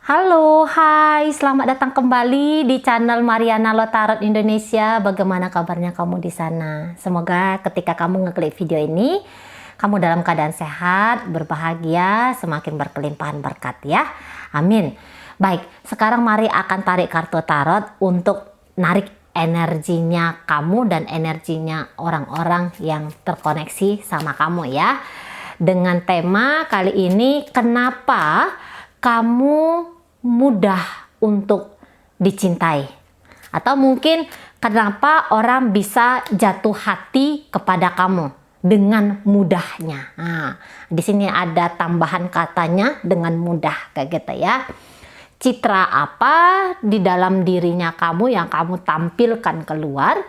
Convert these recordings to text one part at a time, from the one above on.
Halo, hai, selamat datang kembali di channel Mariana Lotarot Indonesia. Bagaimana kabarnya kamu di sana? Semoga ketika kamu ngeklik video ini, kamu dalam keadaan sehat, berbahagia, semakin berkelimpahan berkat ya. Amin. Baik, sekarang mari akan tarik kartu tarot untuk narik energinya kamu dan energinya orang-orang yang terkoneksi sama kamu ya. Dengan tema kali ini, kenapa kamu mudah untuk dicintai, atau mungkin kenapa orang bisa jatuh hati kepada kamu dengan mudahnya. Nah, di sini ada tambahan katanya dengan mudah kayak gitu ya. Citra apa di dalam dirinya kamu yang kamu tampilkan keluar?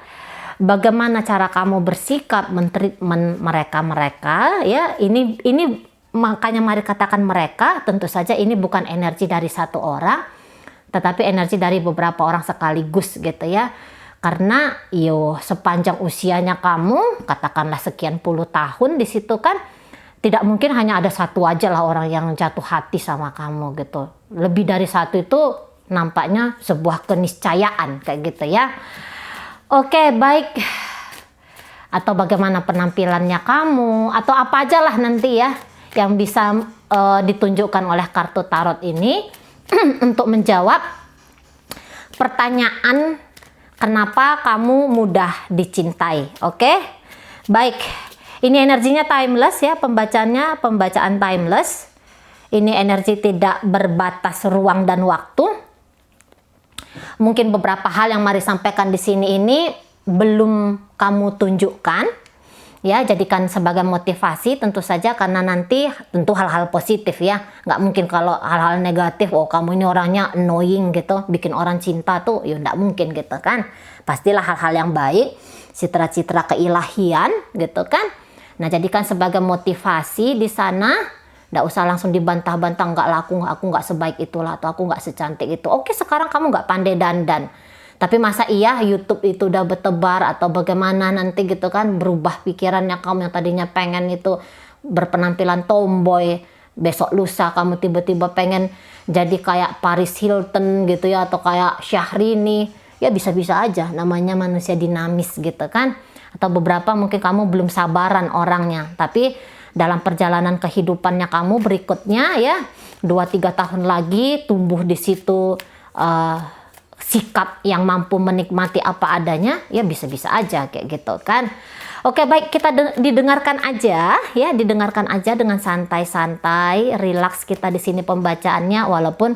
Bagaimana cara kamu bersikap mentreatment mereka ya? Ini makanya mari katakan mereka, tentu saja ini bukan energi dari satu orang, tetapi energi dari beberapa orang sekaligus gitu ya. Karena sepanjang usianya kamu, katakanlah sekian puluh tahun di situ kan, tidak mungkin hanya ada satu aja lah orang yang jatuh hati sama kamu gitu. Lebih dari satu itu nampaknya sebuah keniscayaan kayak gitu ya. Oke, baik. Atau bagaimana penampilannya kamu, atau apa aja lah nanti ya yang bisa ditunjukkan oleh kartu tarot ini untuk menjawab pertanyaan kenapa kamu mudah dicintai. Oke? Baik. Ini energinya timeless ya, pembacaan timeless. Ini energi tidak berbatas ruang dan waktu. Mungkin beberapa hal yang mari sampaikan di sini ini belum kamu tunjukkan. Ya, jadikan sebagai motivasi tentu saja, karena nanti tentu hal-hal positif ya. Nggak mungkin kalau hal-hal negatif, oh kamu ini orangnya annoying gitu, bikin orang cinta tuh, ya nggak mungkin gitu kan. Pastilah hal-hal yang baik, citra-citra keilahian gitu kan. Nah, jadikan sebagai motivasi di sana. Nggak usah langsung dibantah-bantah, nggak laku, aku nggak sebaik itulah, atau aku nggak secantik itu. Oke, sekarang kamu nggak pandai dandan. Tapi masa iya YouTube itu udah bertebar, atau bagaimana nanti gitu kan, berubah pikirannya kamu yang tadinya pengen itu berpenampilan tomboy, besok lusa kamu tiba-tiba pengen jadi kayak Paris Hilton gitu ya, atau kayak Syahrini. Ya bisa-bisa aja, namanya manusia dinamis gitu kan. Atau beberapa mungkin kamu belum sabaran orangnya, tapi dalam perjalanan kehidupannya kamu berikutnya ya, 2-3 tahun lagi tumbuh di situ sikap yang mampu menikmati apa adanya, ya bisa-bisa aja kayak gitu kan. Oke, baik, kita didengarkan aja ya, didengarkan aja dengan santai-santai, relax kita di sini pembacaannya, walaupun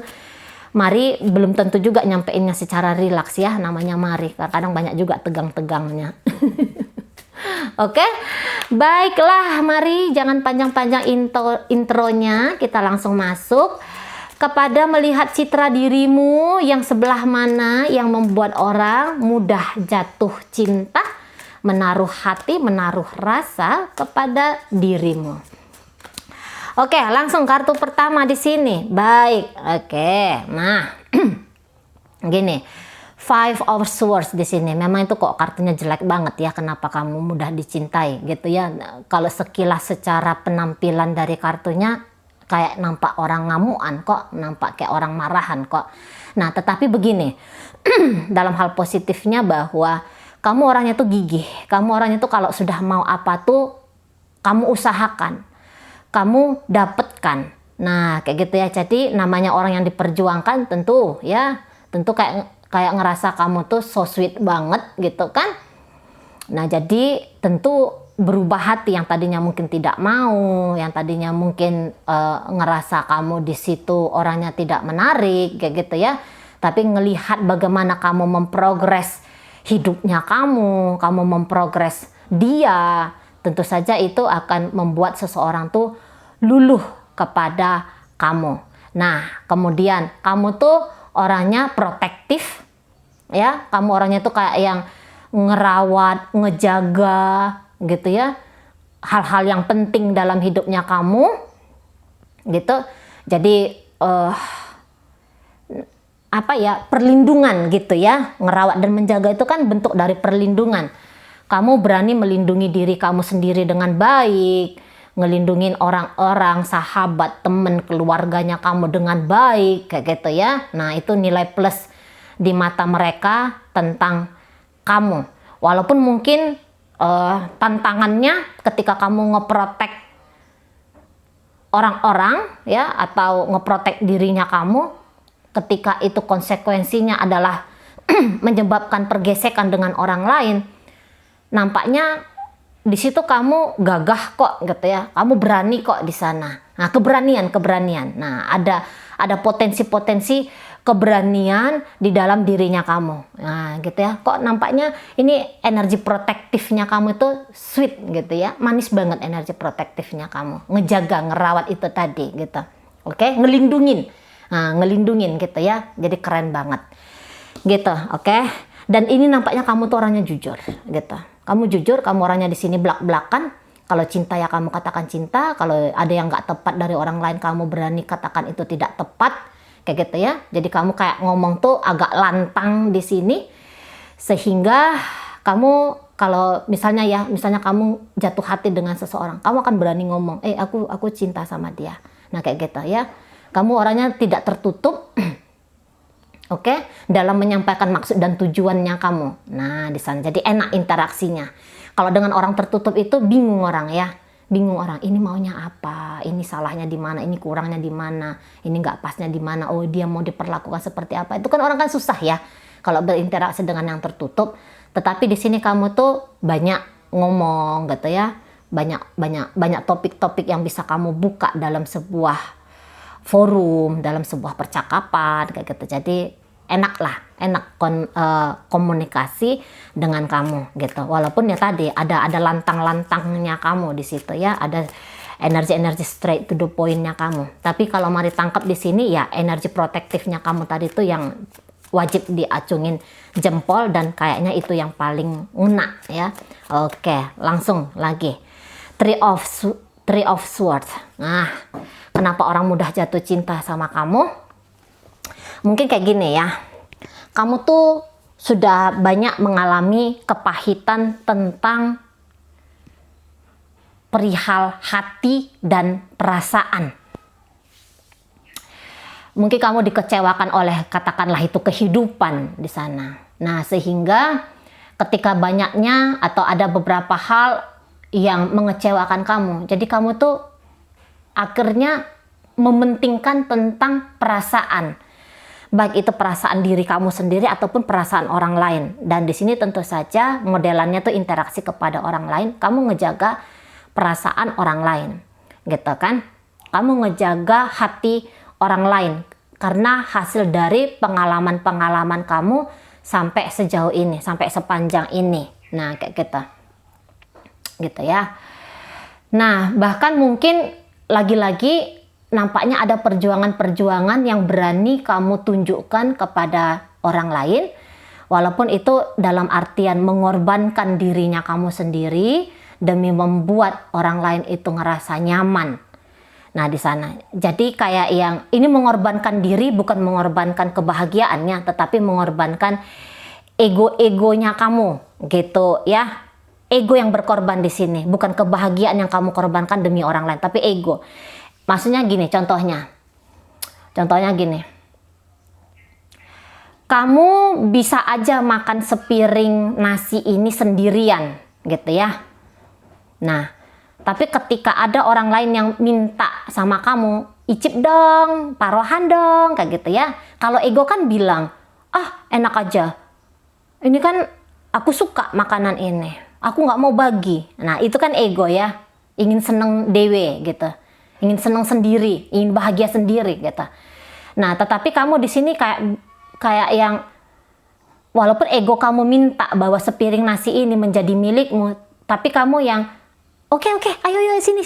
mari belum tentu juga nyampeinnya secara relax ya, namanya mari, kadang banyak juga tegang-tegangnya. Oke, baiklah, mari jangan panjang-panjang intronya, kita langsung masuk kepada melihat citra dirimu yang sebelah mana yang membuat orang mudah jatuh cinta, menaruh hati, menaruh rasa kepada dirimu. Oke, langsung kartu pertama di sini. Baik, oke. Nah, gini, Five of Swords di sini. Memang itu kok kartunya jelek banget ya. Kenapa kamu mudah dicintai gitu ya? Kalau sekilas secara penampilan dari kartunya, kayak nampak orang ngamuan kok, nampak kayak orang marahan kok. Nah, tetapi begini, dalam hal positifnya bahwa kamu orangnya tuh gigih. Kamu orangnya tuh kalau sudah mau apa tuh, kamu usahakan, kamu dapatkan. Nah, kayak gitu ya. Jadi namanya orang yang diperjuangkan tentu ya, tentu kayak ngerasa kamu tuh so sweet banget gitu kan. Nah, jadi tentu berubah hati, yang tadinya mungkin tidak mau, yang tadinya mungkin ngerasa kamu di situ orangnya tidak menarik kayak gitu ya, tapi ngelihat bagaimana kamu memprogres hidupnya kamu memprogres dia, tentu saja itu akan membuat seseorang tuh luluh kepada kamu. Nah, kemudian kamu tuh orangnya protektif ya, kamu orangnya tuh kayak yang ngerawat, ngejaga gitu ya, hal-hal yang penting dalam hidupnya kamu gitu. Jadi apa ya, perlindungan gitu ya, ngerawat dan menjaga itu kan bentuk dari perlindungan. Kamu berani melindungi diri kamu sendiri dengan baik, ngelindungin orang-orang, sahabat, temen, keluarganya kamu dengan baik, kayak gitu ya. Nah, itu nilai plus di mata mereka tentang kamu. Walaupun mungkin tantangannya ketika kamu ngeprotek orang-orang ya, atau ngeprotek dirinya kamu, ketika itu konsekuensinya adalah menyebabkan pergesekan dengan orang lain, nampaknya di situ kamu gagah kok gitu ya, kamu berani kok di sana. Nah, keberanian. Nah, ada potensi-potensi keberanian di dalam dirinya kamu. Nah, gitu ya. Kok nampaknya ini energi protektifnya kamu itu sweet gitu ya, manis banget energi protektifnya kamu. Ngejaga, ngerawat itu tadi gitu. Oke, ngelindungin. Nah, ngelindungin gitu ya. Jadi keren banget. Gitu, oke. Dan ini nampaknya kamu tuh orangnya jujur gitu. Kamu jujur, kamu orangnya di sini belak-belakan. Kalau cinta ya kamu katakan cinta. Kalau ada yang nggak tepat dari orang lain, kamu berani katakan itu tidak tepat, kayak gitu ya. Jadi kamu kayak ngomong tuh agak lantang di sini, sehingga kamu kalau misalnya kamu jatuh hati dengan seseorang, kamu akan berani ngomong, aku cinta sama dia. Nah, kayak gitu ya. Kamu orangnya tidak tertutup. Oke, dalam menyampaikan maksud dan tujuannya kamu. Nah, di sana jadi enak interaksinya. Kalau dengan orang tertutup itu bingung orang ya. Bingung orang, ini maunya apa? Ini salahnya di mana? Ini kurangnya di mana? Ini nggak pasnya di mana? Oh, dia mau diperlakukan seperti apa? Itu kan orang kan susah ya kalau berinteraksi dengan yang tertutup. Tetapi di sini kamu tuh banyak ngomong gitu ya. Banyak topik-topik yang bisa kamu buka dalam sebuah forum, dalam sebuah percakapan kayak gitu. Jadi enak komunikasi dengan kamu gitu. Walaupun ya tadi ada lantang-lantangnya kamu di situ ya, ada energi straight to the point-nya kamu. Tapi kalau mari tangkap di sini ya, energi protektifnya kamu tadi itu yang wajib diacungin jempol, dan kayaknya itu yang paling ngena ya. Oke, langsung lagi. Three of Swords. Nah, kenapa orang mudah jatuh cinta sama kamu? Mungkin kayak gini ya. Kamu tuh sudah banyak mengalami kepahitan tentang perihal hati dan perasaan. Mungkin kamu dikecewakan oleh, katakanlah itu, kehidupan di sana. Nah, sehingga ketika banyaknya atau ada beberapa hal yang mengecewakan kamu, jadi kamu tuh akhirnya mementingkan tentang perasaan, baik itu perasaan diri kamu sendiri ataupun perasaan orang lain. Dan di sini tentu saja modelannya tuh interaksi kepada orang lain. Kamu ngejaga perasaan orang lain, gitu kan? Kamu ngejaga hati orang lain karena hasil dari pengalaman-pengalaman kamu sampai sejauh ini, sampai sepanjang ini. Nah, kayak gitu ya. Nah, bahkan mungkin lagi-lagi nampaknya ada perjuangan-perjuangan yang berani kamu tunjukkan kepada orang lain, walaupun itu dalam artian mengorbankan dirinya kamu sendiri demi membuat orang lain itu ngerasa nyaman. Nah, di sana jadi kayak yang ini mengorbankan diri, bukan mengorbankan kebahagiaannya, tetapi mengorbankan ego-egonya kamu gitu ya. Ego yang berkorban di sini, bukan kebahagiaan yang kamu korbankan demi orang lain, tapi ego. Maksudnya gini, contohnya gini, kamu bisa aja makan sepiring nasi ini sendirian gitu ya. Nah, tapi ketika ada orang lain yang minta sama kamu, icip dong, parohan dong, kayak gitu ya. Kalau ego kan bilang, enak aja, ini kan aku suka makanan ini, aku nggak mau bagi. Nah, itu kan ego ya, ingin seneng dewe gitu, ingin seneng sendiri, ingin bahagia sendiri gitu. Nah, tetapi kamu di sini kayak yang walaupun ego kamu minta bahwa sepiring nasi ini menjadi milikmu, tapi kamu yang oke, ayo sini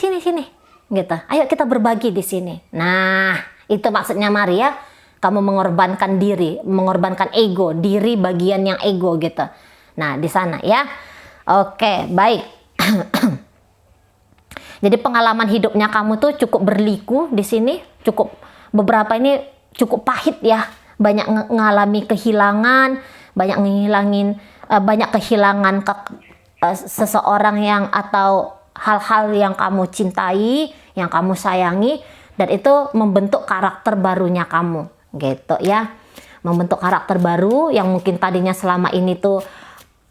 gitu. Ayo kita berbagi di sini. Nah, itu maksudnya Maria, kamu mengorbankan diri, mengorbankan ego, diri bagian yang ego gitu. Nah, di sana ya. Oke, baik. Jadi pengalaman hidupnya kamu tuh cukup berliku di sini, beberapa ini cukup pahit ya. Banyak ngalami kehilangan, banyak kehilangan seseorang yang atau hal-hal yang kamu cintai, yang kamu sayangi, dan itu membentuk karakter barunya kamu, gitu ya. Membentuk karakter baru yang mungkin tadinya selama ini tuh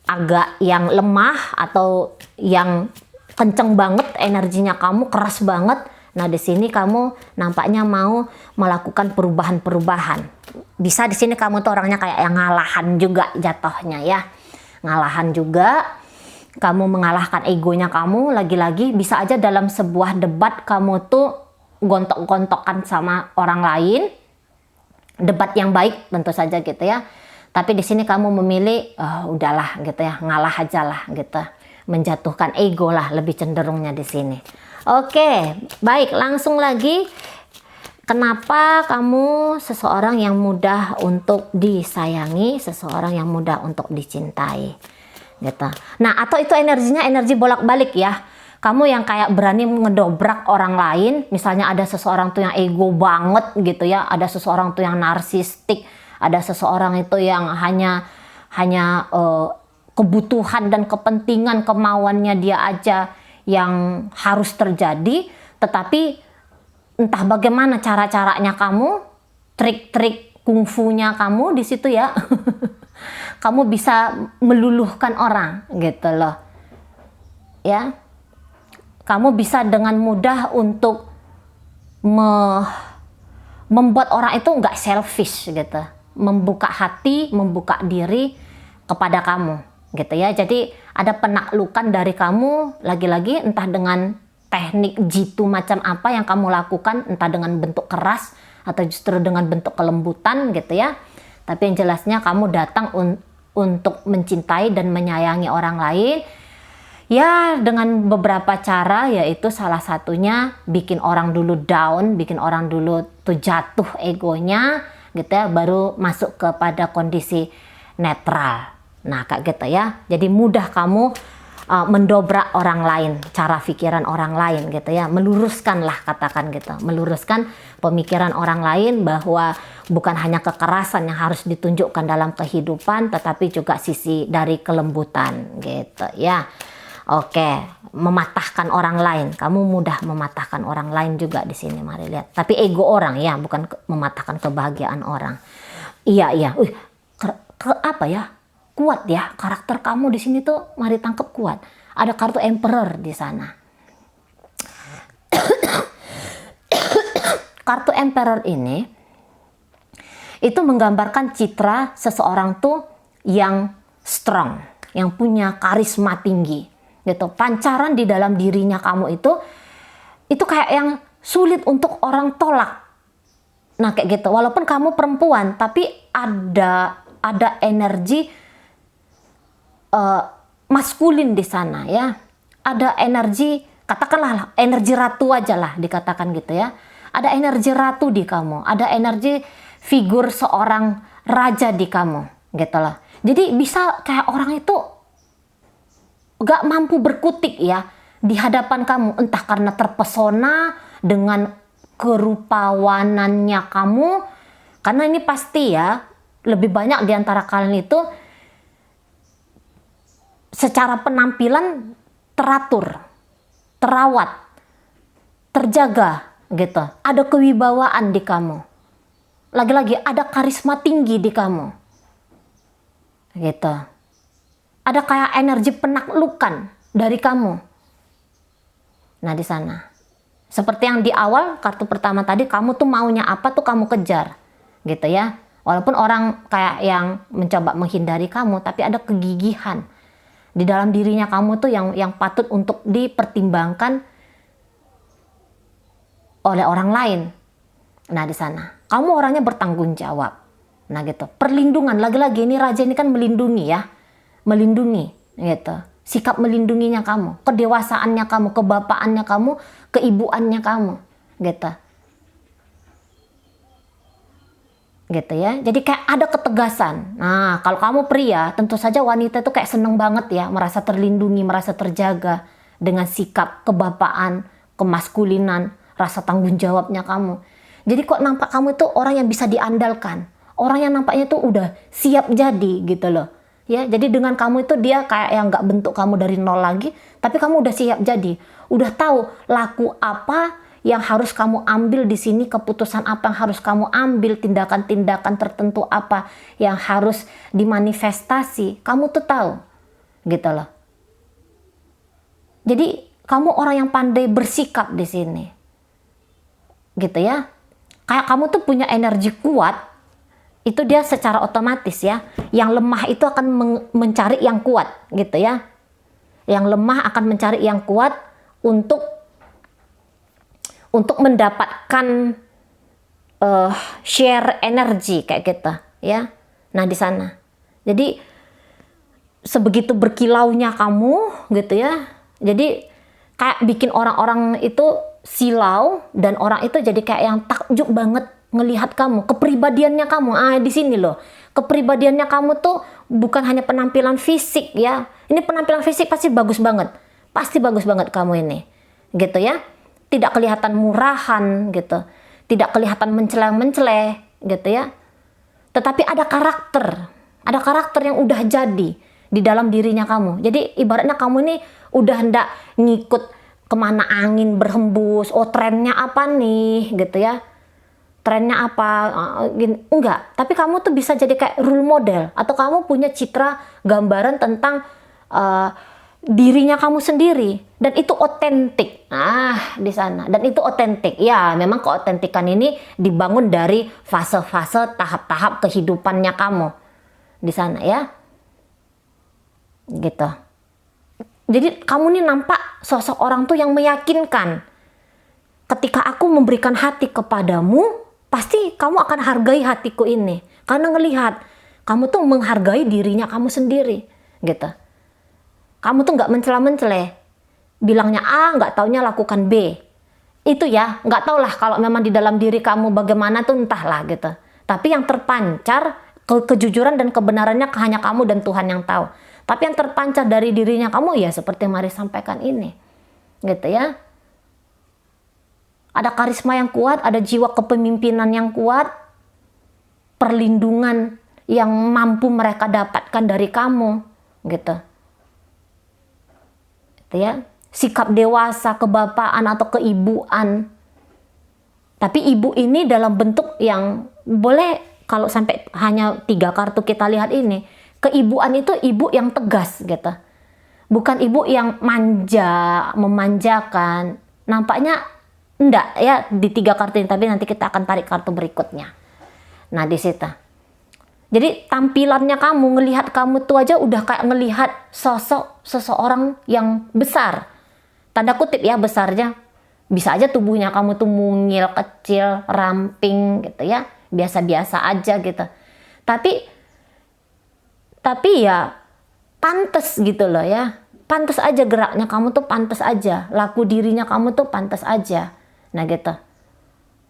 agak yang lemah atau yang kenceng banget energinya kamu, keras banget. Nah, di sini kamu nampaknya mau melakukan perubahan-perubahan. Bisa di sini kamu tuh orangnya kayak yang ngalahan juga jatuhnya ya. Ngalahan juga, kamu mengalahkan egonya kamu, lagi-lagi bisa aja dalam sebuah debat kamu tuh gontok-gontokan sama orang lain. Debat yang baik tentu saja gitu ya. Tapi di sini kamu memilih udahlah gitu ya, ngalah aja lah gitu. Menjatuhkan ego lah lebih cenderungnya di sini. Oke, baik, langsung lagi. Kenapa kamu seseorang yang mudah untuk disayangi, seseorang yang mudah untuk dicintai, gitu. Nah, atau itu energinya energi bolak-balik ya. Kamu yang kayak berani ngedobrak orang lain, misalnya ada seseorang tuh yang ego banget gitu ya, ada seseorang tuh yang narsistik, ada seseorang itu yang hanya kebutuhan dan kepentingan kemauannya dia aja yang harus terjadi, tetapi entah bagaimana cara-caranya kamu, trik-trik kungfunya kamu di situ ya, kamu bisa meluluhkan orang gitu loh, ya. Kamu bisa dengan mudah untuk membuat orang itu nggak selfish gitu, membuka hati, membuka diri kepada kamu gitu ya. Jadi ada penaklukan dari kamu, lagi-lagi entah dengan teknik jitu macam apa yang kamu lakukan, entah dengan bentuk keras atau justru dengan bentuk kelembutan gitu ya. Tapi yang jelasnya kamu datang untuk mencintai dan menyayangi orang lain ya, dengan beberapa cara, yaitu salah satunya bikin orang dulu down, bikin orang dulu tuh jatuh egonya gitu ya, baru masuk kepada kondisi netral. Nah, kayak gitu ya. Jadi mudah kamu mendobrak orang lain, cara pikiran orang lain gitu ya, meluruskan lah, katakan gitu, meluruskan pemikiran orang lain bahwa bukan hanya kekerasan yang harus ditunjukkan dalam kehidupan, tetapi juga sisi dari kelembutan gitu ya. Oke, mematahkan orang lain, kamu mudah mematahkan orang lain juga di sini, mari lihat. Tapi ego orang ya, bukan mematahkan kebahagiaan orang. Iya, apa ya? Kuat ya, karakter kamu di sini tuh, mari tangkep kuat. Ada kartu Emperor di sana. Kartu Emperor ini itu menggambarkan citra seseorang tuh yang strong, yang punya karisma tinggi gitu. Pancaran di dalam dirinya kamu itu kayak yang sulit untuk orang tolak. Nah, kayak gitu. Walaupun kamu perempuan, tapi ada energi maskulin di sana ya. Ada energi, katakanlah energi ratu aja lah dikatakan gitu ya. Ada energi ratu di kamu, ada energi figur seorang raja di kamu gitu loh. Jadi bisa kayak orang itu gak mampu berkutik ya di hadapan kamu, entah karena terpesona dengan kerupawanannya kamu, karena ini pasti ya lebih banyak di antara kalian itu secara penampilan teratur, terawat, terjaga gitu, ada kewibawaan di kamu, lagi-lagi ada karisma tinggi di kamu gitu. Ada kayak energi penaklukan dari kamu. Nah, di sana. Seperti yang di awal kartu pertama tadi, kamu tuh maunya apa tuh kamu kejar. Gitu ya. Walaupun orang kayak yang mencoba menghindari kamu, tapi ada kegigihan di dalam dirinya kamu tuh yang patut untuk dipertimbangkan oleh orang lain. Nah, di sana. Kamu orangnya bertanggung jawab. Nah, gitu. Perlindungan, lagi-lagi ini raja ini kan melindungi ya. Melindungi gitu, sikap melindunginya kamu, kedewasaannya kamu, kebapaannya kamu, keibuannya kamu gitu ya. Jadi kayak ada ketegasan. Nah, kalau kamu pria, tentu saja wanita itu kayak seneng banget ya, merasa terlindungi, merasa terjaga dengan sikap kebapaan, kemaskulinan, rasa tanggung jawabnya kamu. Jadi kok nampak kamu itu orang yang bisa diandalkan, orang yang nampaknya tuh udah siap jadi gitu loh. Ya, jadi dengan kamu itu dia kayak yang nggak bentuk kamu dari nol lagi, tapi kamu udah siap jadi, udah tahu laku apa yang harus kamu ambil di sini, keputusan apa yang harus kamu ambil, tindakan-tindakan tertentu apa yang harus dimanifestasi, kamu tuh tahu, gitu loh. Jadi kamu orang yang pandai bersikap di sini, gitu ya. Kayak kamu tuh punya energi kuat. Itu dia secara otomatis ya, yang lemah itu akan mencari yang kuat gitu ya, yang lemah akan mencari yang kuat untuk mendapatkan share energi kayak gitu ya. Nah di sana, jadi sebegitu berkilaunya kamu gitu ya, jadi kayak bikin orang-orang itu silau, dan orang itu jadi kayak yang takjub banget ngelihat kamu, kepribadiannya kamu. Di sini loh, kepribadiannya kamu tuh bukan hanya penampilan fisik ya. Ini penampilan fisik pasti bagus banget kamu ini, gitu ya. Tidak kelihatan murahan gitu, tidak kelihatan menceleng-menceleng gitu ya. Tetapi ada karakter yang udah jadi di dalam dirinya kamu. Jadi ibaratnya kamu ini udah hendak ngikut kemana angin berhembus. Oh trennya apa nih gitu ya. Trennya apa, enggak, tapi kamu tuh bisa jadi kayak role model, atau kamu punya citra gambaran tentang dirinya kamu sendiri, dan itu otentik. Di sana, dan itu otentik ya. Memang keotentikan ini dibangun dari fase-fase tahap-tahap kehidupannya kamu di sana ya, gitu. Jadi kamu nih nampak sosok orang tuh yang meyakinkan. Ketika aku memberikan hati kepadamu, pasti kamu akan hargai hatiku ini. Karena ngelihat kamu tuh menghargai dirinya kamu sendiri, gitu. Kamu tuh nggak mencela-mencela, bilangnya A, nggak taunya lakukan B. Itu ya, nggak tau lah kalau memang di dalam diri kamu bagaimana tuh entahlah gitu. Tapi yang terpancar kejujuran dan kebenarannya hanya kamu dan Tuhan yang tahu. Tapi yang terpancar dari dirinya kamu ya seperti yang Mari sampaikan ini, gitu ya. Ada karisma yang kuat, ada jiwa kepemimpinan yang kuat, perlindungan yang mampu mereka dapatkan dari kamu, gitu. Gitu ya. Sikap dewasa, kebapaan atau keibuan. Tapi ibu ini dalam bentuk yang boleh, kalau sampai hanya 3 kartu kita lihat ini, keibuan itu ibu yang tegas gitu. Bukan ibu yang manja, memanjakan. Nampaknya enggak ya di 3 kartu ini, tapi nanti kita akan tarik kartu berikutnya. Nah di situ. Jadi tampilannya kamu, ngelihat kamu tuh aja udah kayak ngelihat sosok seseorang yang besar. Tanda kutip ya besarnya. Bisa aja tubuhnya kamu tuh mungil, kecil, ramping gitu ya. Biasa-biasa aja gitu. Tapi ya pantes gitu loh ya. Pantes aja geraknya kamu tuh pantes aja. Laku dirinya kamu tuh pantes aja. Nah gitu,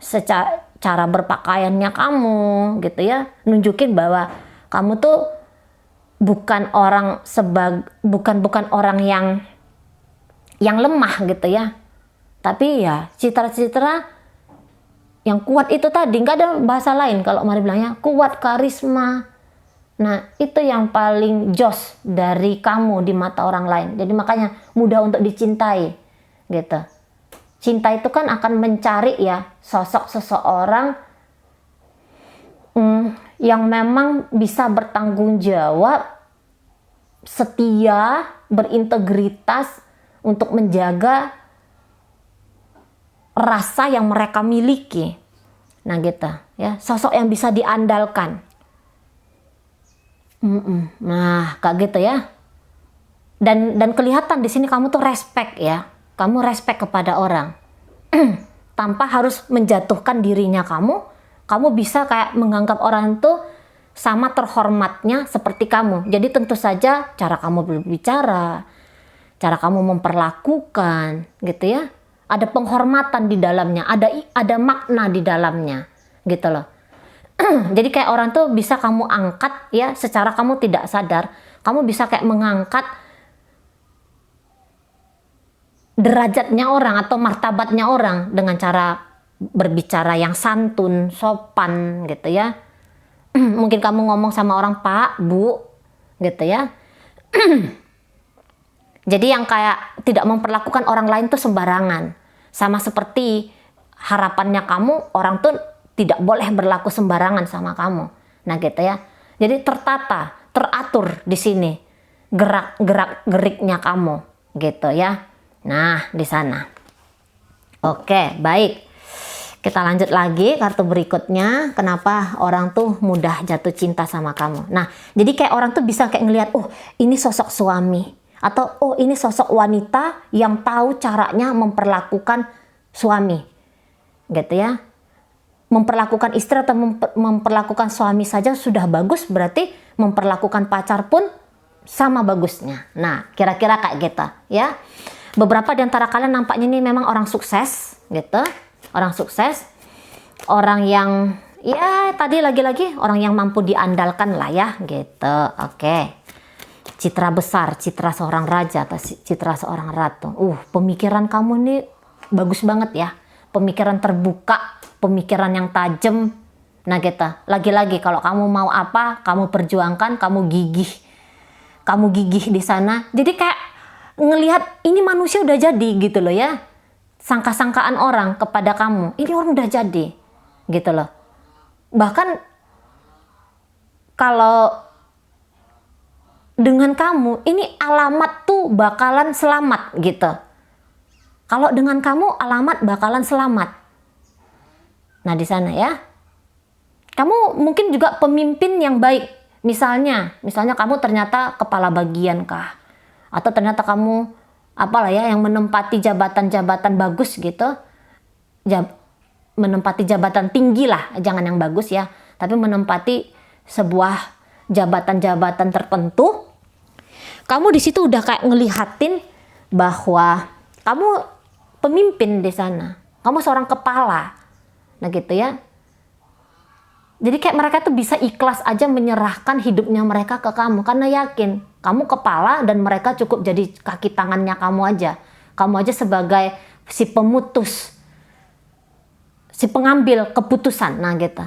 secara berpakaiannya kamu gitu ya, nunjukin bahwa kamu tuh bukan orang bukan orang yang lemah gitu ya, tapi ya citra-citra yang kuat itu tadi. Nggak ada bahasa lain kalau Mari bilangnya kuat, karisma. Nah itu yang paling jos dari kamu di mata orang lain. Jadi makanya mudah untuk dicintai gitu. Cinta itu kan akan mencari ya sosok seseorang yang memang bisa bertanggung jawab, setia, berintegritas untuk menjaga rasa yang mereka miliki. Nah gitu ya, sosok yang bisa diandalkan. Nah kayak gitu ya. Dan kelihatan di sini kamu tuh respect ya. Kamu respect kepada orang. Tanpa harus menjatuhkan dirinya kamu bisa kayak menganggap orang itu sama terhormatnya seperti kamu. Jadi tentu saja cara kamu berbicara, cara kamu memperlakukan gitu ya, ada penghormatan di dalamnya, ada makna di dalamnya gitu loh. Jadi kayak orang tuh bisa kamu angkat ya, secara kamu tidak sadar, kamu bisa kayak mengangkat derajatnya orang atau martabatnya orang dengan cara berbicara yang santun, sopan gitu ya. Mungkin kamu ngomong sama orang Pak, Bu gitu ya. Jadi yang kayak tidak memperlakukan orang lain tuh sembarangan. Sama seperti harapannya kamu, orang tuh tidak boleh berlaku sembarangan sama kamu. Nah gitu ya. Jadi tertata, teratur di sini gerak-geriknya kamu gitu ya. Nah, di sana. Oke, baik. Kita lanjut lagi kartu berikutnya. Kenapa orang tuh mudah jatuh cinta sama kamu? Nah, jadi kayak orang tuh bisa kayak ngelihat, oh ini sosok suami. Atau oh ini sosok wanita yang tahu caranya memperlakukan suami. Gitu ya. Memperlakukan istri atau memperlakukan suami saja sudah bagus, berarti memperlakukan pacar pun sama bagusnya. Nah, kira-kira kayak gitu ya. Beberapa di antara kalian nampaknya ini memang orang sukses gitu. Orang sukses, orang yang ya tadi lagi-lagi orang yang mampu diandalkan lah ya gitu. Oke. Citra besar, citra seorang raja atau citra seorang ratu. Pemikiran kamu ini bagus banget ya. Pemikiran terbuka, pemikiran yang tajam. Nah gitu. Lagi-lagi kalau kamu mau apa, kamu perjuangkan, kamu gigih. Kamu gigih di sana. Jadi kayak ngelihat ini manusia udah jadi gitu loh ya. Sangka-sangkaan orang kepada kamu, ini orang udah jadi gitu loh. Bahkan kalau dengan kamu, ini alamat tuh bakalan selamat gitu. Kalau dengan kamu alamat bakalan selamat. Nah di sana ya. Kamu mungkin juga pemimpin yang baik. Misalnya kamu ternyata kepala bagian kah? Atau ternyata kamu apalah ya yang menempati jabatan-jabatan bagus gitu. Menempati jabatan tinggi lah, jangan yang bagus ya. Tapi menempati sebuah jabatan-jabatan tertentu. Kamu di situ udah kayak ngelihatin bahwa kamu pemimpin di sana. Kamu seorang kepala. Nah gitu ya. Jadi kayak mereka tuh bisa ikhlas aja menyerahkan hidupnya mereka ke kamu. Karena yakin kamu kepala dan mereka cukup jadi kaki tangannya kamu aja. Kamu aja sebagai si pemutus. Si pengambil keputusan. Nah gitu.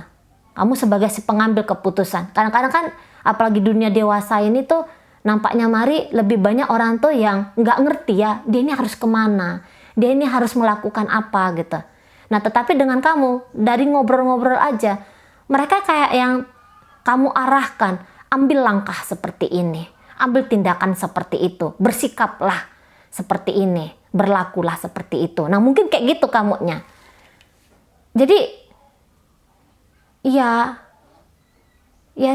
Kamu sebagai si pengambil keputusan. Kadang-kadang kan apalagi dunia dewasa ini tuh nampaknya mari lebih banyak orang tuh yang nggak ngerti ya. Dia ini harus kemana. Dia ini harus melakukan apa gitu. Nah tetapi dengan kamu dari ngobrol-ngobrol aja. Mereka kayak yang kamu arahkan, ambil langkah seperti ini, ambil tindakan seperti itu, bersikaplah seperti ini, berlakulah seperti itu. Nah mungkin kayak gitu kamunya. Jadi ya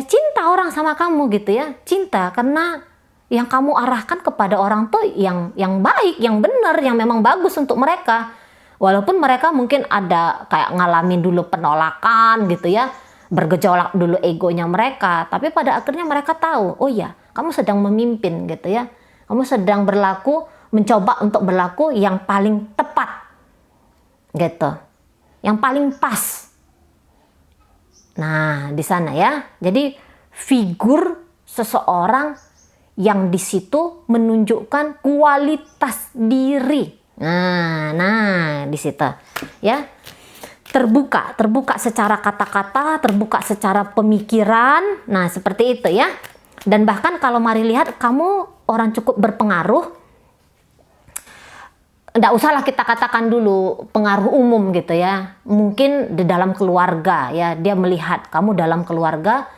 cinta orang sama kamu gitu ya, cinta karena yang kamu arahkan kepada orang tuh yang baik, yang benar, yang memang bagus untuk mereka. Walaupun mereka mungkin ada kayak ngalamin dulu penolakan gitu ya. Bergejolak dulu egonya mereka, tapi pada akhirnya mereka tahu, oh ya, kamu sedang memimpin gitu ya. Kamu sedang mencoba untuk berlaku yang paling tepat. Gitu. Yang paling pas. Nah, di sana ya. Jadi figur seseorang yang di situ menunjukkan kualitas diri. Nah, di situ ya. Terbuka secara kata-kata, terbuka secara pemikiran. Nah, seperti itu ya. Dan bahkan kalau mari lihat kamu orang cukup berpengaruh. Nggak usahlah kita katakan dulu pengaruh umum gitu ya. Mungkin di dalam keluarga ya, dia melihat kamu dalam keluarga,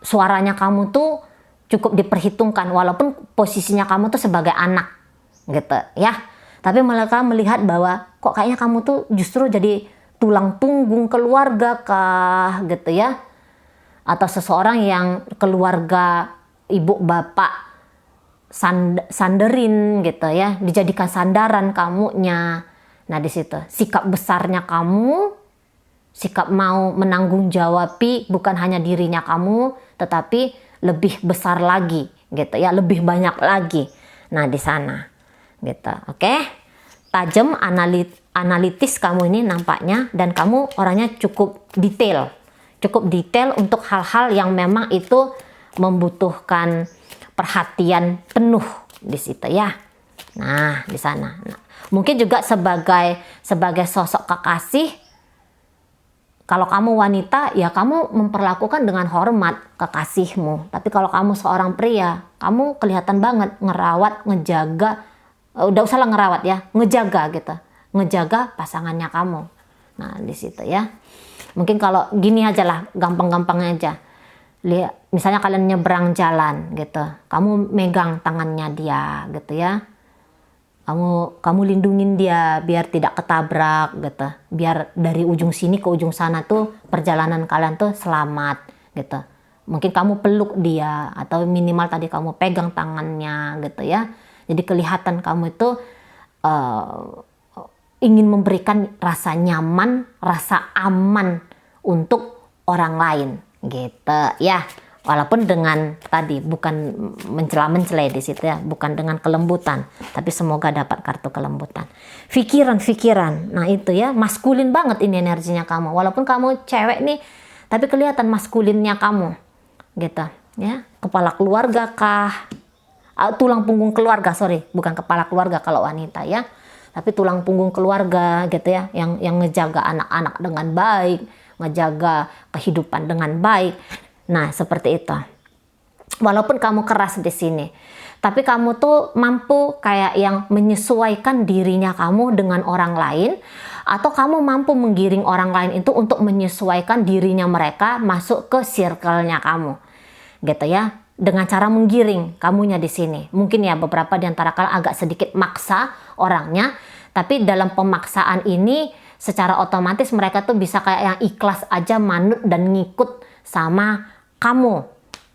suaranya kamu tuh cukup diperhitungkan walaupun posisinya kamu tuh sebagai anak gitu ya. Tapi mereka melihat bahwa kok kayaknya kamu tuh justru jadi tulang punggung keluarga kah gitu ya, atau seseorang yang keluarga ibu bapak sanderin gitu ya, dijadikan sandaran kamunya. Nah di situ sikap besarnya kamu, sikap mau menanggung jawabi bukan hanya dirinya kamu, tetapi lebih besar lagi gitu ya, lebih banyak lagi. Nah di sana gitu, oke. Tajam, analitis kamu ini nampaknya, dan kamu orangnya cukup detail untuk hal-hal yang memang itu membutuhkan perhatian penuh di situ ya. Nah di sana. Nah, mungkin juga sebagai sosok kekasih, kalau kamu wanita, ya kamu memperlakukan dengan hormat kekasihmu. Tapi kalau kamu seorang pria, kamu kelihatan banget ngerawat, ngejaga, udah usahlah ngerawat ya, ngejaga gitu. Ngejaga pasangannya kamu. Nah, di situ ya. Mungkin kalau gini aja lah, gampang-gampangnya aja. Lihat, misalnya kalian nyebrang jalan gitu, kamu megang tangannya dia gitu ya, kamu lindungin dia biar tidak ketabrak gitu, biar dari ujung sini ke ujung sana tuh perjalanan kalian tuh selamat gitu. Mungkin kamu peluk dia atau minimal tadi kamu pegang tangannya gitu ya. Jadi kelihatan kamu itu ingin memberikan rasa nyaman, rasa aman untuk orang lain gitu ya. Walaupun dengan tadi bukan mencela-mencela di situ ya, bukan dengan kelembutan, tapi semoga dapat kartu kelembutan. Pikiran-pikiran, nah itu ya, maskulin banget ini energinya kamu. Walaupun kamu cewek nih, tapi kelihatan maskulinnya kamu gitu ya. Kepala keluarga kah? Tulang punggung keluarga, sorry, bukan kepala keluarga kalau wanita ya, tapi tulang punggung keluarga gitu ya, yang ngejaga anak-anak dengan baik, ngejaga kehidupan dengan baik. Nah, seperti itu. Walaupun kamu keras di sini, tapi kamu tuh mampu kayak yang menyesuaikan dirinya kamu dengan orang lain, atau kamu mampu menggiring orang lain itu untuk menyesuaikan dirinya mereka masuk ke circle-nya kamu. Gitu ya. Dengan cara menggiring kamunya di sini. Mungkin ya beberapa di antara kalian agak sedikit maksa orangnya, tapi dalam pemaksaan ini secara otomatis mereka tuh bisa kayak yang ikhlas aja manut dan ngikut sama kamu.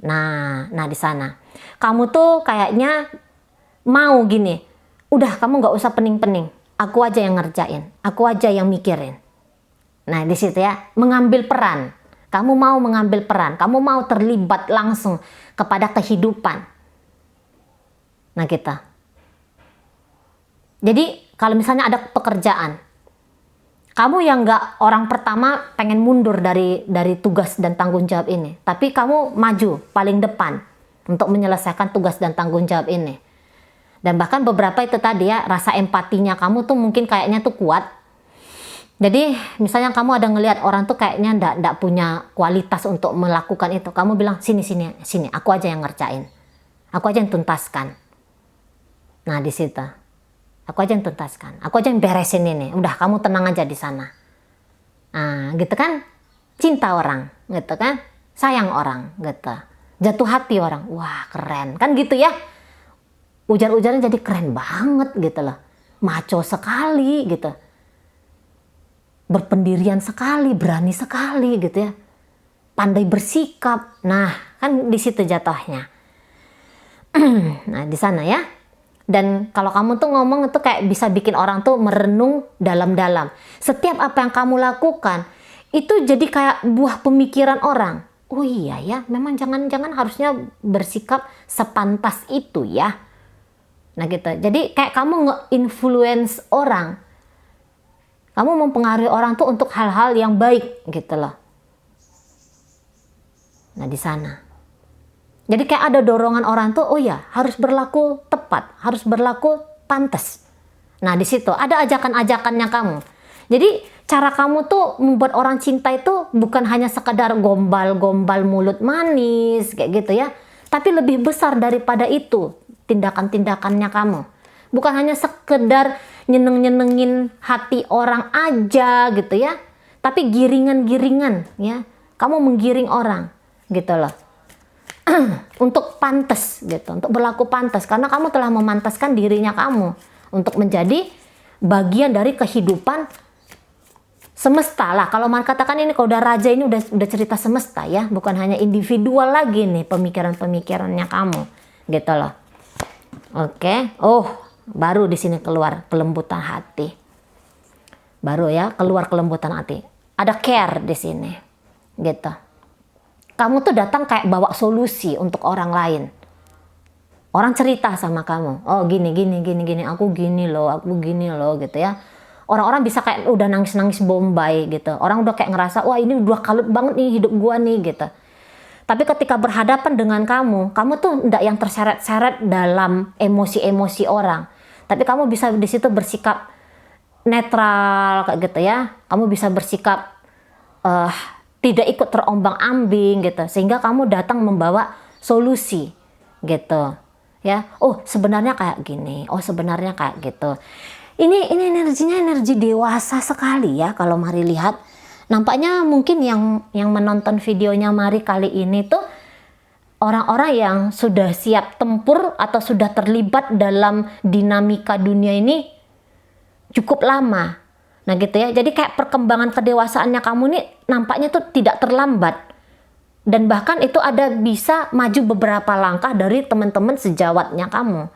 Nah di sana. Kamu tuh kayaknya mau gini, udah kamu nggak usah pening-pening. Aku aja yang ngerjain, aku aja yang mikirin. Nah di situ ya, mengambil peran. Kamu mau mengambil peran, kamu mau terlibat langsung kepada kehidupan. Nah kita. Jadi kalau misalnya ada pekerjaan, kamu yang nggak orang pertama pengen mundur dari tugas dan tanggung jawab ini, tapi kamu maju paling depan untuk menyelesaikan tugas dan tanggung jawab ini. Dan bahkan beberapa itu tadi ya, rasa empatinya kamu tuh mungkin kayaknya tuh kuat. Jadi misalnya kamu ada ngelihat orang tuh kayaknya ndak punya kualitas untuk melakukan itu, kamu bilang sini, aku aja yang ngerjain, aku aja yang tuntaskan. Nah di situ. Aku aja yang tuntaskan, aku aja yang beresin ini. Udah kamu tenang aja di sana. Nah, gitu kan? Cinta orang, gitu kan? Sayang orang, gitu. Jatuh hati orang. Wah, keren. Kan gitu ya? Ujar-ujaran jadi keren banget gitu loh. Maco sekali gitu. Berpendirian sekali, berani sekali gitu ya. Pandai bersikap. Nah, kan di situ jatuhnya. Nah, di sana ya. Dan kalau kamu tuh ngomong itu kayak bisa bikin orang tuh merenung dalam-dalam. Setiap apa yang kamu lakukan itu jadi kayak buah pemikiran orang. Oh iya ya, memang jangan harusnya bersikap sepantas itu ya. Nah gitu. Jadi kayak kamu nge-influence orang. Kamu mempengaruhi orang tuh untuk hal-hal yang baik gitu loh. Nah di sana. Jadi kayak ada dorongan orang tuh, oh ya harus berlaku tepat, harus berlaku pantas. Nah di situ ada ajakan-ajakannya kamu. Jadi cara kamu tuh membuat orang cinta itu bukan hanya sekedar gombal-gombal mulut manis kayak gitu ya. Tapi lebih besar daripada itu tindakan-tindakannya kamu. Bukan hanya sekedar nyeneng-nyenengin hati orang aja gitu ya. Tapi giringan-giringan ya. Kamu menggiring orang gitu loh. Untuk pantas gitu, untuk berlaku pantas karena kamu telah memantaskan dirinya kamu untuk menjadi bagian dari kehidupan semesta lah. Kalau mau katakan ini kalau udah raja ini udah cerita semesta ya, bukan hanya individual lagi nih pemikiran-pemikirannya kamu gitu loh. Oke. Oh, baru di sini keluar kelembutan hati. Baru ya keluar kelembutan hati. Ada care di sini. Gitu. Kamu tuh datang kayak bawa solusi untuk orang lain. Orang cerita sama kamu, oh gini, aku gini loh gitu ya. Orang-orang bisa kayak udah nangis-nangis bombay gitu. Orang udah kayak ngerasa, wah ini udah kalut banget nih hidup gua nih gitu. Tapi ketika berhadapan dengan kamu tuh enggak yang terseret-seret dalam emosi-emosi orang. Tapi kamu bisa di situ bersikap netral kayak gitu ya. Kamu bisa bersikap eh, tidak ikut terombang-ambing gitu, sehingga kamu datang membawa solusi gitu ya. Oh sebenarnya kayak gini, oh sebenarnya kayak gitu. Ini energinya energi dewasa sekali ya kalau Mari lihat. Nampaknya mungkin yang menonton videonya Mari kali ini tuh orang-orang yang sudah siap tempur atau sudah terlibat dalam dinamika dunia ini cukup lama. Nah gitu ya, jadi kayak perkembangan kedewasaannya kamu nih nampaknya tuh tidak terlambat. Dan bahkan itu ada bisa maju beberapa langkah dari teman-teman sejawatnya kamu.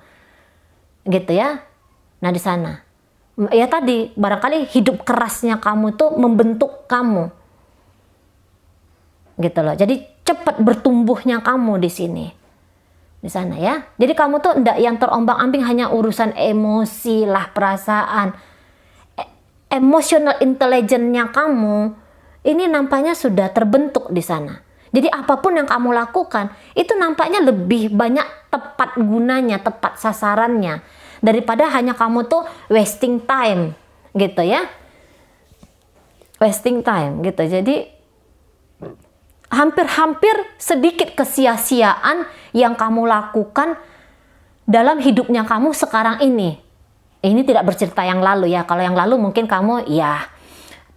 Gitu ya. Nah di sana. Ya tadi, barangkali hidup kerasnya kamu tuh membentuk kamu. Gitu loh. Jadi cepat bertumbuhnya kamu di sini. Di sana ya. Jadi kamu tuh enggak yang terombang-ambing hanya urusan emosi lah, perasaan. Emotional intelligence-nya kamu ini nampaknya sudah terbentuk di sana. Jadi apapun yang kamu lakukan itu nampaknya lebih banyak tepat gunanya, tepat sasarannya daripada hanya kamu tuh wasting time gitu ya. Wasting time gitu. Jadi hampir-hampir sedikit kesia-siaan yang kamu lakukan dalam hidupnya kamu sekarang ini. Ini tidak bercerita yang lalu ya. Kalau yang lalu mungkin kamu ya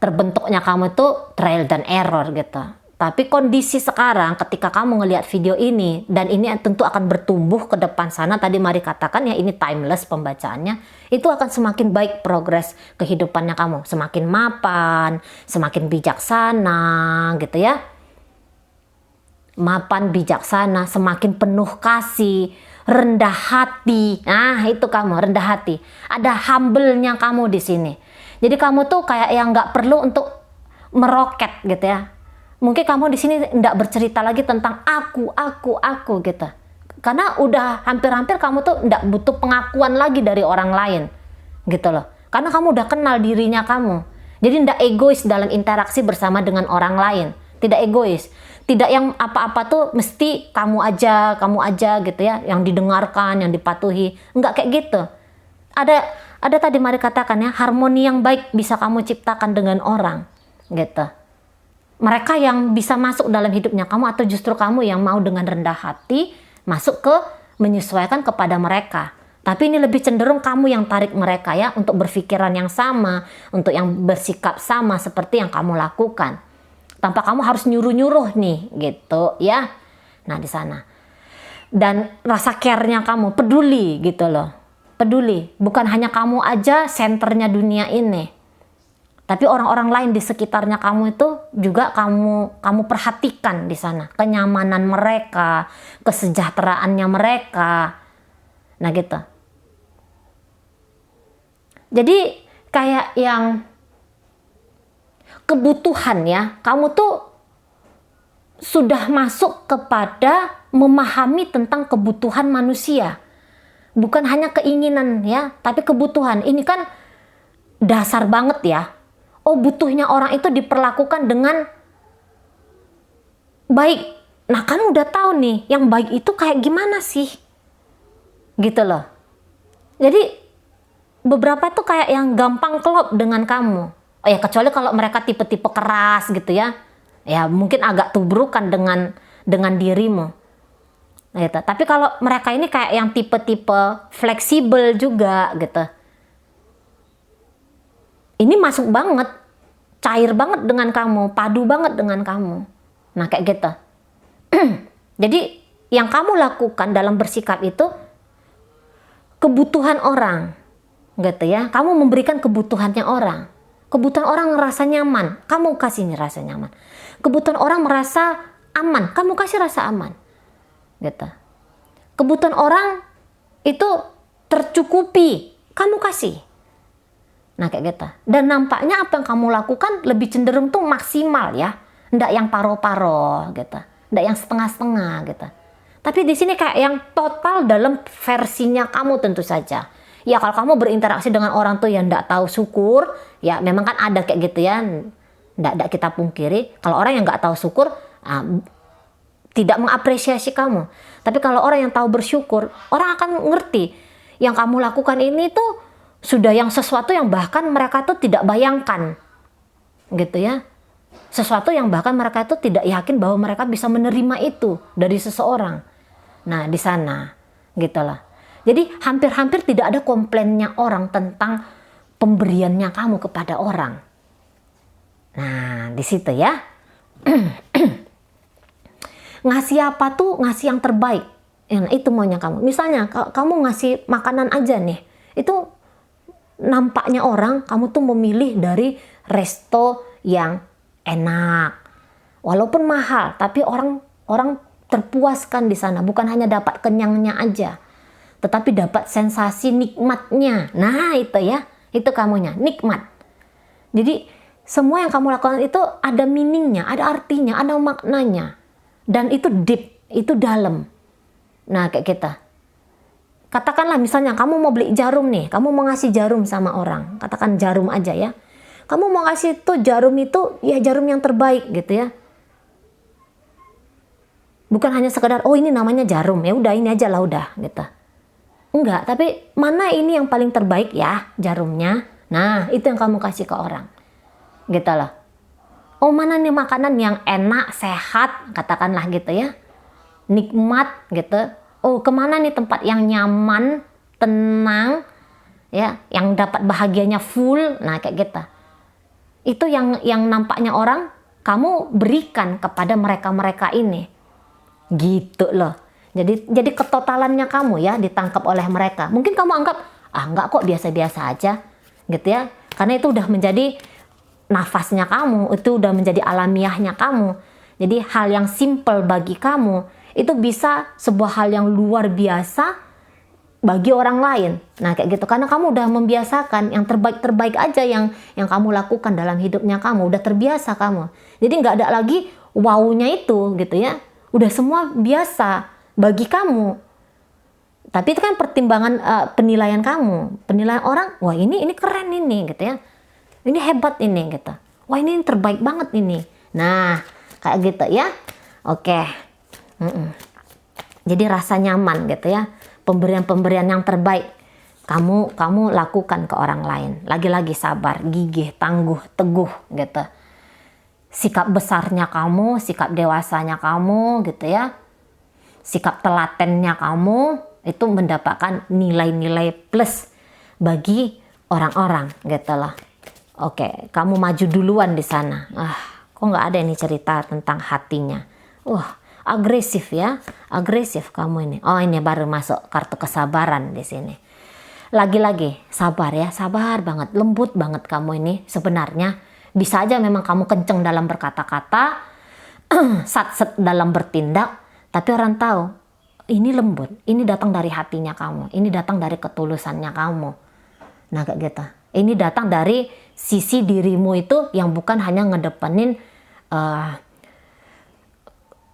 terbentuknya kamu tuh trial dan error gitu. Tapi kondisi sekarang ketika kamu ngelihat video ini dan ini tentu akan bertumbuh ke depan sana. Tadi Mari katakan ya ini timeless pembacaannya. Itu akan semakin baik progres kehidupannya kamu. Semakin mapan, semakin bijaksana gitu ya. Mapan, bijaksana, semakin penuh kasih, rendah hati. Nah, itu kamu rendah hati. Ada humble-nya kamu di sini. Jadi kamu tuh kayak yang nggak perlu untuk meroket gitu ya. Mungkin kamu di sini nggak bercerita lagi tentang aku gitu. Karena udah hampir-hampir kamu tuh nggak butuh pengakuan lagi dari orang lain. Gitu loh. Karena kamu udah kenal dirinya kamu. Jadi nggak egois dalam interaksi bersama dengan orang lain. Tidak egois. Tidak yang apa-apa tuh mesti kamu aja gitu ya, yang didengarkan, yang dipatuhi. Enggak kayak gitu. Ada tadi Mari katakan ya, harmoni yang baik bisa kamu ciptakan dengan orang gitu. Mereka yang bisa masuk dalam hidupnya kamu atau justru kamu yang mau dengan rendah hati masuk ke menyesuaikan kepada mereka. Tapi ini lebih cenderung kamu yang tarik mereka ya untuk berpikiran yang sama, untuk yang bersikap sama seperti yang kamu lakukan. Tanpa kamu harus nyuruh-nyuruh nih gitu ya. Nah di sana. Dan rasa care-nya kamu peduli gitu loh. Peduli. Bukan hanya kamu aja senternya dunia ini. Tapi orang-orang lain di sekitarnya kamu itu juga kamu perhatikan di sana. Kenyamanan mereka, kesejahteraannya mereka. Nah gitu. Jadi kayak yang kebutuhan ya, kamu tuh sudah masuk kepada memahami tentang kebutuhan manusia. Bukan hanya keinginan ya, tapi kebutuhan. Ini kan dasar banget ya. Oh butuhnya orang itu diperlakukan dengan baik. Nah kan udah tahu nih, yang baik itu kayak gimana sih? Gitu loh. Jadi beberapa tuh kayak yang gampang klop dengan kamu. Oh ya kecuali kalau mereka tipe-tipe keras gitu ya. Ya mungkin agak tubrukan dengan dirimu. Gitu. Tapi kalau mereka ini kayak yang tipe-tipe fleksibel juga gitu. Ini masuk banget. Cair banget dengan kamu, padu banget dengan kamu. Nah kayak gitu. Jadi yang kamu lakukan dalam bersikap itu kebutuhan orang. Gitu ya. Kamu memberikan kebutuhannya orang. Kebutuhan orang merasa nyaman, kamu kasih rasa nyaman. Kebutuhan orang merasa aman, kamu kasih rasa aman. Gitu. Kebutuhan orang itu tercukupi, kamu kasih. Nah kayak gitu. Dan nampaknya apa yang kamu lakukan lebih cenderung tuh maksimal ya. Nggak yang paro-paro gitu. Nggak yang setengah-setengah gitu. Tapi di sini kayak yang total dalam versinya kamu tentu saja. Ya kalau kamu berinteraksi dengan orang tuh yang nggak tahu syukur, ya memang kan ada kayak gitu ya, nggak kita pungkiri. Kalau orang yang nggak tahu syukur, tidak mengapresiasi kamu. Tapi kalau orang yang tahu bersyukur, orang akan ngerti yang kamu lakukan ini tuh sudah yang sesuatu yang bahkan mereka tuh tidak bayangkan, gitu ya. Sesuatu yang bahkan mereka itu tidak yakin bahwa mereka bisa menerima itu dari seseorang. Nah, di sana gitu lah. Jadi hampir-hampir tidak ada komplainnya orang tentang pemberiannya kamu kepada orang. Nah, di situ ya. Ngasih apa tuh ngasih yang terbaik. Nah, itu maunya kamu. Misalnya kamu ngasih makanan aja nih. Itu nampaknya orang kamu tuh memilih dari resto yang enak. Walaupun mahal, tapi orang terpuaskan di sana. Bukan hanya dapat kenyangnya aja, tetapi dapat sensasi nikmatnya. Nah, itu ya. Itu kamunya, nikmat. Jadi semua yang kamu lakukan itu ada meaningnya, ada artinya, ada maknanya. Dan itu deep, itu dalam. Nah, kayak kita. Katakanlah misalnya kamu mau beli jarum nih, kamu mau ngasih jarum sama orang. Katakan jarum aja ya. Kamu mau ngasih tuh jarum itu, ya jarum yang terbaik gitu ya. Bukan hanya sekedar, oh ini namanya jarum, ya udah ini aja lah udah gitu. Enggak, tapi mana ini yang paling terbaik ya jarumnya. Nah, itu yang kamu kasih ke orang. Gitu loh. Oh, mana nih makanan yang enak, sehat, katakanlah gitu ya. Nikmat gitu. Oh, kemana nih tempat yang nyaman, tenang, ya, yang dapat bahagianya full. Nah, kayak gitu. Itu yang nampaknya orang kamu berikan kepada mereka-mereka ini. Gitu loh. Jadi ketotalannya kamu ya ditangkap oleh mereka. Mungkin kamu anggap, enggak kok biasa-biasa aja. Gitu ya. Karena itu udah menjadi nafasnya kamu, itu udah menjadi alamiahnya kamu. Jadi hal yang simple bagi kamu, itu bisa sebuah hal yang luar biasa bagi orang lain. Nah, kayak gitu. Karena kamu udah membiasakan yang terbaik-terbaik aja yang kamu lakukan dalam hidupnya kamu. Udah terbiasa kamu. Jadi nggak ada lagi wow-nya itu gitu ya. Udah semua biasa bagi kamu. Tapi itu kan pertimbangan penilaian kamu. Penilaian orang, wah ini keren ini gitu ya. Ini hebat ini gitu. Wah ini terbaik banget ini. Nah, kayak gitu ya. Oke. Jadi rasa nyaman gitu ya. Pemberian-pemberian yang terbaik kamu lakukan ke orang lain. Lagi-lagi sabar, gigih, tangguh, teguh gitu. Sikap besarnya kamu, sikap dewasanya kamu gitu ya. Sikap telatennya kamu itu mendapatkan nilai-nilai plus bagi orang-orang gitu loh. Oke, kamu maju duluan di sana. Kok nggak ada ini cerita tentang hatinya. Agresif ya, agresif kamu ini. Oh, ini baru masuk kartu kesabaran di sini. Lagi-lagi sabar ya, sabar banget, lembut banget kamu ini sebenarnya. Bisa aja memang kamu kenceng dalam berkata-kata, sat-set dalam bertindak, tapi orang tahu ini lembut, ini datang dari hatinya kamu, ini datang dari ketulusannya kamu. Nah, kayak gitu. Ini datang dari sisi dirimu itu yang bukan hanya ngedepanin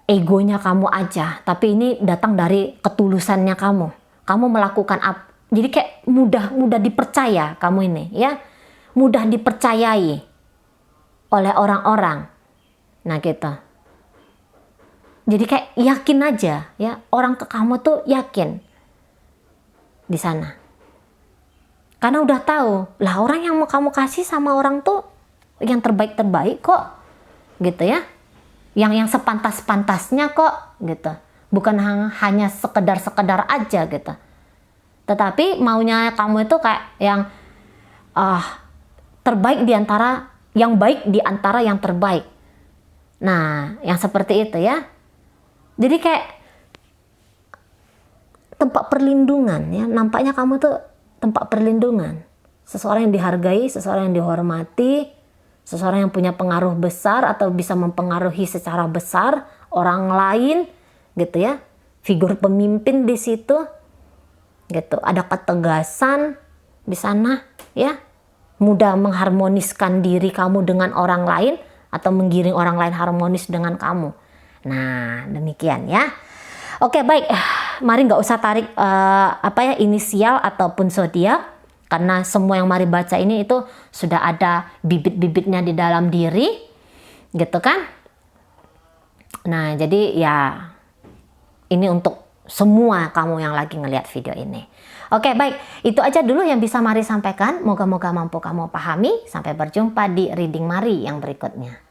egonya kamu aja, tapi ini datang dari ketulusannya kamu. Kamu melakukan apa? Jadi kayak mudah dipercaya kamu ini, ya, mudah dipercayai oleh orang-orang. Nah, gitu. Jadi kayak yakin aja, ya, orang ke kamu tuh yakin di sana. Karena udah tahu, lah orang yang mau kamu kasih sama orang tuh yang terbaik-terbaik kok, gitu ya. Yang sepantas-pantasnya kok, gitu. Bukan hanya sekedar aja gitu. Tetapi maunya kamu itu kayak yang terbaik di antara yang baik di antara yang terbaik. Nah, yang seperti itu ya. Jadi kayak tempat perlindungan ya. Nampaknya kamu tuh tempat perlindungan. Seseorang yang dihargai, seseorang yang dihormati, seseorang yang punya pengaruh besar atau bisa mempengaruhi secara besar orang lain, gitu ya. Figur pemimpin di situ, gitu. Ada ketegasan di sana, ya. Mudah mengharmoniskan diri kamu dengan orang lain atau menggiring orang lain harmonis dengan kamu. Nah, demikian ya. Oke, baik. Mari nggak usah tarik inisial ataupun zodiak, karena semua yang mari baca ini itu sudah ada bibit-bibitnya di dalam diri, gitu kan? Nah, jadi ya ini untuk semua kamu yang lagi ngelihat video ini. Oke, baik. Itu aja dulu yang bisa Mari sampaikan. Moga-moga mampu kamu pahami. Sampai berjumpa di reading Mari yang berikutnya.